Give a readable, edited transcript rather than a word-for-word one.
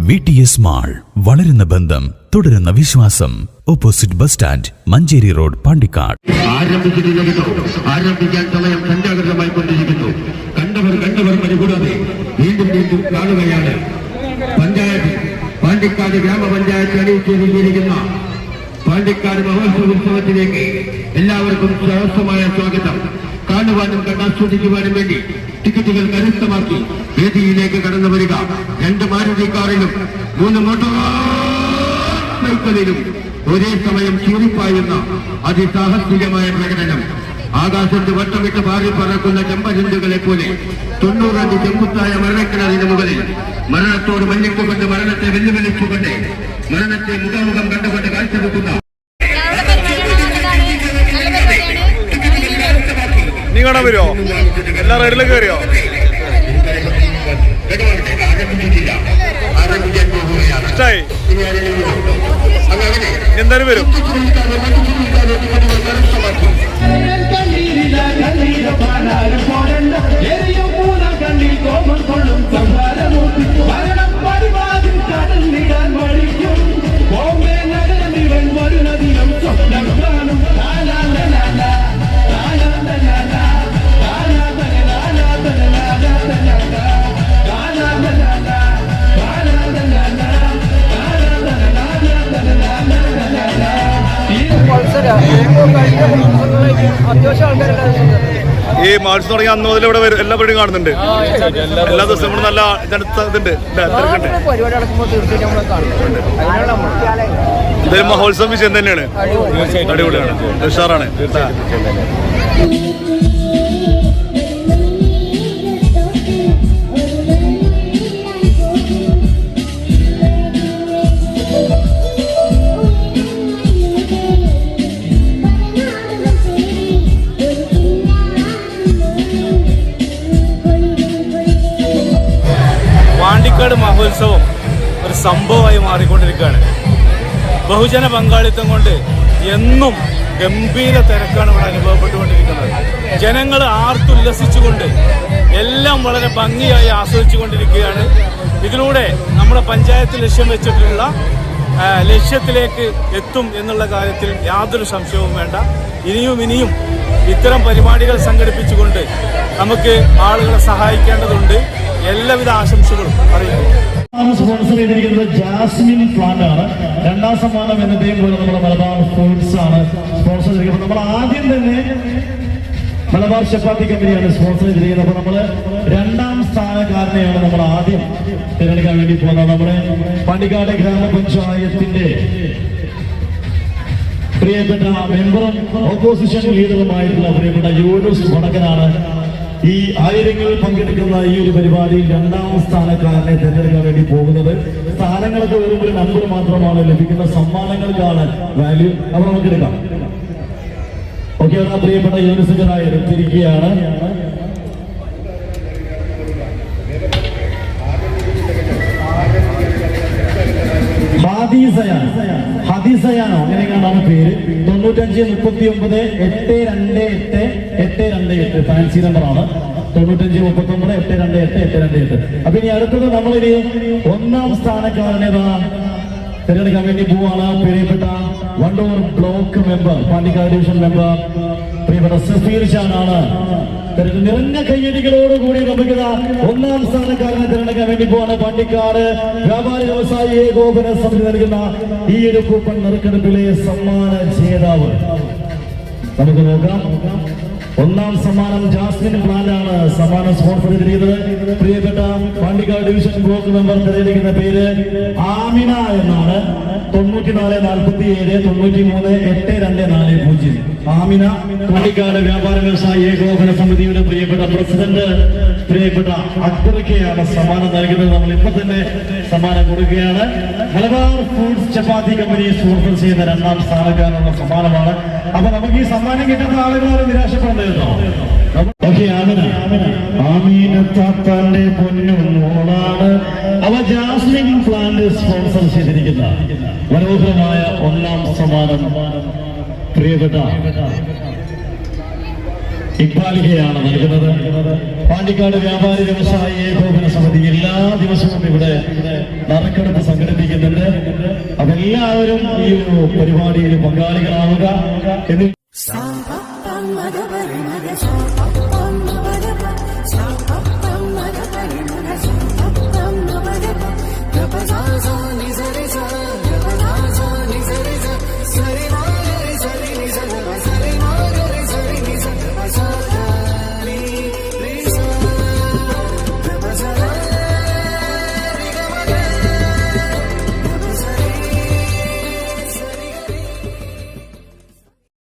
VTS mall, വളരുന്ന ബന്ധം, തുടരുന്ന വിശ്വാസം. Opposite bus stand, Manjeri road, Pandikkad. ആരംഭിക്കാൻ സമയം സംജാഗ്രതമായി കൊണ്ടിരിക്കുന്നു. കണ്ടവർ പരികൂടാതെ വീണ്ടും കാണുകയാണ്. പഞ്ചായത്ത് പാണ്ടിക്കാട് ഗ്രാമപഞ്ചായത്ത് അണിയിച്ചൊരുക്കിയിരിക്കുന്ന പാണ്ടിക്കാട് മഹോത്സവോത്സവത്തിലേക്ക് എല്ലാവർക്കും സഹസ്രമായ സ്വാഗതം. കാണുവാനും കണ്ടാസ്വദിക്കുവാനും വേണ്ടി ടിക്കറ്റുകൾ കരസ്ഥമാക്കി വേദിയിലേക്ക് കടന്നു വരിക. 2 മാരുതി കാറിലും 3 മോട്ടോർ സൈക്കിളിലും ഒരേ സമയം ചീറിപ്പായുന്ന അതിസാഹസികമായ പ്രകടനം. ആകാശത്ത് വട്ടമിട്ട് പാറി പറക്കുന്ന ചെമ്പരുന്തുകളെ പോലെ 90 അടി ചെമ്പുത്തായ മരണക്കിണറിന് മുകളിൽ മരണത്തോട് മല്ലിട്ടുകൊണ്ട് മരണത്തെ വെല്ലുവിളിച്ചുകൊണ്ട് മരണത്തെ മുഖാമുഖം കണ്ടുകൊണ്ട് കാഴ്ചവെക്കുന്ന നീ കാണാൻ വരുമോ? എല്ലാ റൈഡിലും കയറിയോ? ഇഷ്ടായി? എന്തായാലും വരും. ഈ മാർച്ച് തുടങ്ങി അന്ന് മുതൽ ഇവിടെ എല്ലാ പരിപാടിയും കാണുന്നുണ്ട്. എല്ലാ ദിവസവും ഇവിടെ നല്ല ഇതുണ്ട്. ഇതൊരു മഹോത്സവ വിഷയം തന്നെയാണ്. അടിപൊളിയാണ്, ഉഷാറാണ്. പാണ്ടിക്കാട് മഹോത്സവം ഒരു സംഭവമായി മാറിക്കൊണ്ടിരിക്കുകയാണ്. ബഹുജന പങ്കാളിത്തം കൊണ്ട് എന്നും ഗംഭീര തിരക്കാണ് ഇവിടെ അനുഭവപ്പെട്ടുകൊണ്ടിരിക്കുന്നത്. ജനങ്ങൾ ആർത്തുല്ലസിച്ചുകൊണ്ട് എല്ലാം വളരെ ഭംഗിയായി ആസ്വദിച്ചുകൊണ്ടിരിക്കുകയാണ്. ഇതിലൂടെ നമ്മുടെ പഞ്ചായത്ത് ലക്ഷ്യം വെച്ചിട്ടുള്ള ലക്ഷ്യത്തിലേക്ക് എത്തും എന്നുള്ള കാര്യത്തിൽ യാതൊരു സംശയവും വേണ്ട. ഇനിയും ഇത്തരം പരിപാടികൾ സംഘടിപ്പിച്ചുകൊണ്ട് നമുക്ക് ആളുകളെ സഹായിക്കേണ്ടതുണ്ട്. എല്ലാവിധ ആശംസകളും അറിയിക്കുന്നു. സ്പോൺസർ ചെയ്തിരിക്കുന്നത് ജാസ്മിൻ പ്ലാന്റ് ആണ്. 2ാം സമ്മാനം എന്നതേയും പോലെ നമ്മുടെ മലബാർ ഫുഡ്സ് ആണ് സ്പോൺസർ ചെയ്തിരിക്കുന്നത്. നമ്മൾ ആദ്യം തന്നെ മലബാർ ചപ്പാത്തി കമ്പനിയാണ് സ്പോൺസർ ചെയ്തിരിക്കുന്നത്. അപ്പൊ നമ്മള് 2ാം സ്ഥാനക്കാരനെയാണ് നമ്മൾ ആദ്യം തിരഞ്ഞെടുക്കാൻ വേണ്ടി പോകുന്നത്. നമ്മുടെ പാണ്ടിക്കാട് ഗ്രാമപഞ്ചായത്തിന്റെ പ്രിയപ്പെട്ട മെമ്പറും ഓപ്പോസിഷൻ ലീഡറുമായിട്ടുള്ള പ്രിയപ്പെട്ട യൂനുസ് വടക്കനാണ് ഈ ആയിരങ്ങളിൽ പങ്കെടുക്കുന്ന ഈ ഒരു പരിപാടിയിൽ 2ാം സ്ഥാനക്കാരനെ തിരഞ്ഞെടുക്കാൻ വേണ്ടി പോകുന്നത്. സ്ഥാനങ്ങളൊക്കെ വെറും ഒരു നമ്പർ മാത്രമാണ്. ലഭിക്കുന്ന സമ്മാനങ്ങൾക്കാണ് വാല്യൂ. അപ്പൊ നമുക്ക് എടുക്കാം. ഓക്കെ, ആ പ്രിയപ്പെട്ട യൂണിസുകളായി എടുത്തിരിക്കുകയാണ്. ഹദീസയാണോ അങ്ങനെയാണ് പേര്. 9539828828 ഫാൻസി നമ്പറാണ്. 9539828828. അപ്പൊ ഇനി അടുത്തത് നമ്മളിനി 1ാം സ്ഥാനക്കാരനേതാ തിരഞ്ഞെടുക്കാൻ വേണ്ടി പോവാണ്. പ്രിയപ്പെട്ട Wandoor block member, Pandikkad division member പ്രിയപ്പെട്ട സഫീർ ഷാനാണ്. നിറഞ്ഞ കയ്യടികളോടുകൂടി നമുക്ക് 1ാം സ്ഥാനക്കാരനെ തിരഞ്ഞെടുക്കാൻ വേണ്ടി പോവാണ്. പാണ്ടിക്കാട് വ്യാപാരി വ്യവസായി ഏകോപന സമിതി നൽകുന്ന ഈ ഒരു കൂപ്പൺ നറുക്കെടുപ്പിലെ സമ്മാന ജേതാവ് നമുക്ക് നോക്കാം. 1ാം സമ്മാനം ജാസ്മിൻ പ്ലാന്റ് ആണ് സമ്മാനം സ്പോൺസർ ചെയ്തിരിക്കുന്നത്. പ്രിയപ്പെട്ട പാണ്ടിക്കാട് ഡിവിഷൻ ബ്ലോക്ക് മെമ്പർ തിരഞ്ഞെടുക്കുന്ന പേര് ആമിന എന്നാണ്. 9447938240. ആമിന, പാണ്ടിക്കാട് വ്യാപാര വ്യവസായ ഏകോപന സമിതിയുടെ പ്രിയപ്പെട്ട പ്രസിഡന്റ് പ്രിയപ്പെട്ട അക്ബർക്കാണ് സമ്മാനം നൽകുന്നത്. നമ്മൾ ഇപ്പൊ തന്നെ സമ്മാനം കൊടുക്കുകയാണ്. മലബാർ ഫുഡ്സ് ചപ്പാത്തി കമ്പനി സ്പോൺസർ ചെയ്യുന്ന 2ാം സ്ഥാനക്കാരനുള്ള സമ്മാനമാണ്. അപ്പൊ നമുക്ക് ഈ സമ്മാനം കിട്ടുന്ന ആളുകളാണ് നിരാശപ്പെടുന്നത്. ഓക്കെ, ആമീനത്താത്താന്റെ പൊന്നുമോളാണ്. അവ ജാസ്മിൻ പ്ലാന്റ് സ്പോൺസർ ചെയ്തിരിക്കുന്ന മനോഹരമായ 1ാം സമ്മാനം പ്രിയപ്പെട്ട ഇക്ബാലികയാണ് നൽകുന്നത്. പാണ്ടിക്കാട് വ്യാപാരി വ്യവസായ ഏകോപന സമിതി എല്ലാ ദിവസവും ഇവിടെ നറുക്കെടുപ്പ് സംഘടിപ്പിക്കുന്നുണ്ട്. അപ്പൊ എല്ലാവരും ഈ ഒരു പരിപാടിയിൽ പങ്കാളികളാവുക എന്ന്